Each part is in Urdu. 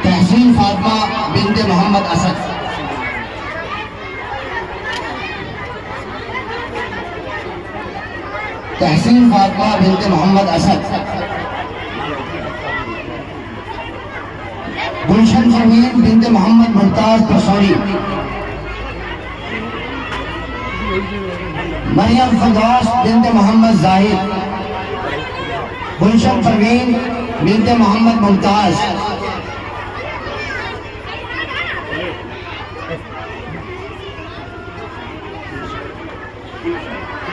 تحسین فاطمہ بنت محمد اسد، تحسین فاطمہ بنت محمد اسد، گلشن پروین بنت محمد ممتاز پسوری، مریم فردوس بنت محمد زاہد، گلشن پروین بنت محمد ممتاز،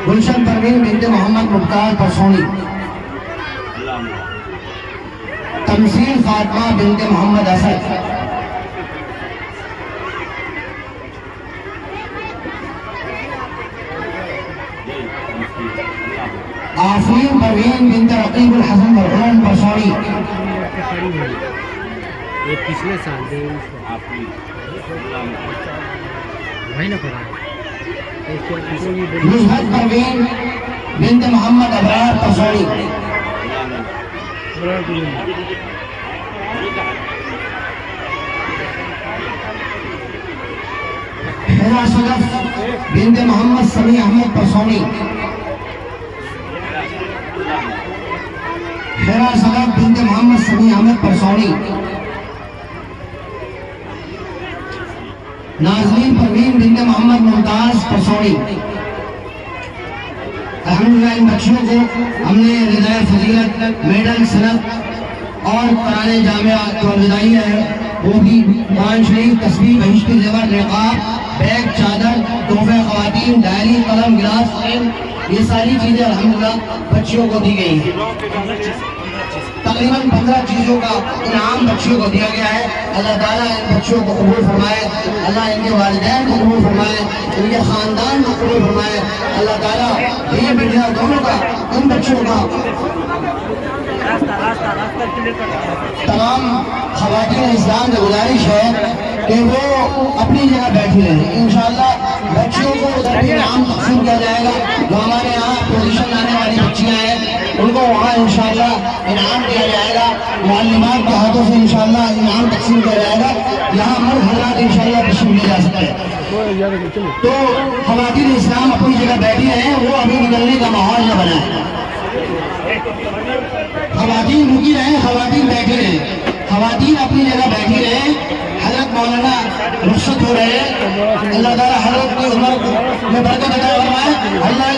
گلشن پروین بنت محمد ممتاز پسونی، تمثیل فاطمہ بنت محمد اسد، آفرین پروین بنت رقیب الحسن مرحوم پسوری، یہ پچھلے سال نصحت پروین بنت محمد ابرار پسوری، حیرا صدف بنت محمد سمیع احمد پسونی، حیرا صدف بنت محمد سمیع احمد پسونی، نازنین پروین بنت محمد ممتاز پسوری۔ الحمدللہ ان بچیوں کو ہم نے ردائے فضیلت، میڈل، سند اور قرآن جامعہ جو ودائی ہے وہ بھی قرآن شریف، تسبیح، بہشتی زیور، نقاب، بیگ، چادر، تحفے خواتین، ڈائری، قلم، گلاس، پین، یہ ساری چیزیں الحمدللہ بچیوں کو دی گئی ہیں۔ تقریباً 15 چیزوں کا انعام بچیوں کو دیا گیا ہے۔ اللہ تعالیٰ ان بچیوں کو قبول فرمائے، اللہ ان کے والدین کو قبول فرمائے، ان کے خاندان کو قبول فرمائے۔ اللہ تعالیٰ یہ بیٹیاں دونوں کا، ان بچوں کا، تمام خواتین اسلام سے گزارش ہے کہ وہ اپنی جگہ بیٹھی رہیں۔ انشاءاللہ بچیوں کو ادھر بھی انعام تقسیم کیا جائے گا۔ جو ہمارے یہاں پوزیشن آنے والی بچیاں ہیں ان کو وہاں انشاءاللہ انعام دیا جائے گا، معلمات کے ہاتھوں سے انشاءاللہ انعام تقسیم کیا جائے گا۔ یہاں مرد حضرات انشاءاللہ تشریف لے جا سکتے ہیں۔ تو خواتین اسلام اپنی جگہ بیٹھی رہیں، وہ ابھی نکلنے کا ماحول نہ بنائیں۔ خواتین رکی رہیں، خواتین بیٹھی رہیں، خواتین اپنی جگہ بیٹھی رہیں۔ حضرت مولانا رخصت ہو رہے ہیں، اللہ تعالیٰ حضرت کی عمر میں برکت عطا فرمائے، اللہ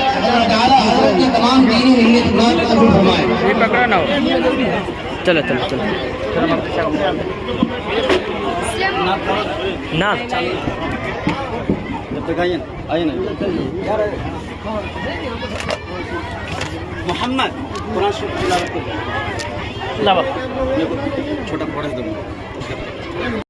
تعالیٰ حضرت کی تمام دینی نیت مراد قبول فرمائے۔ چلو چلو چلو نعم محمد قرآن شریف تلاوت کرو۔ اللہ چھوٹا پڑھ دو۔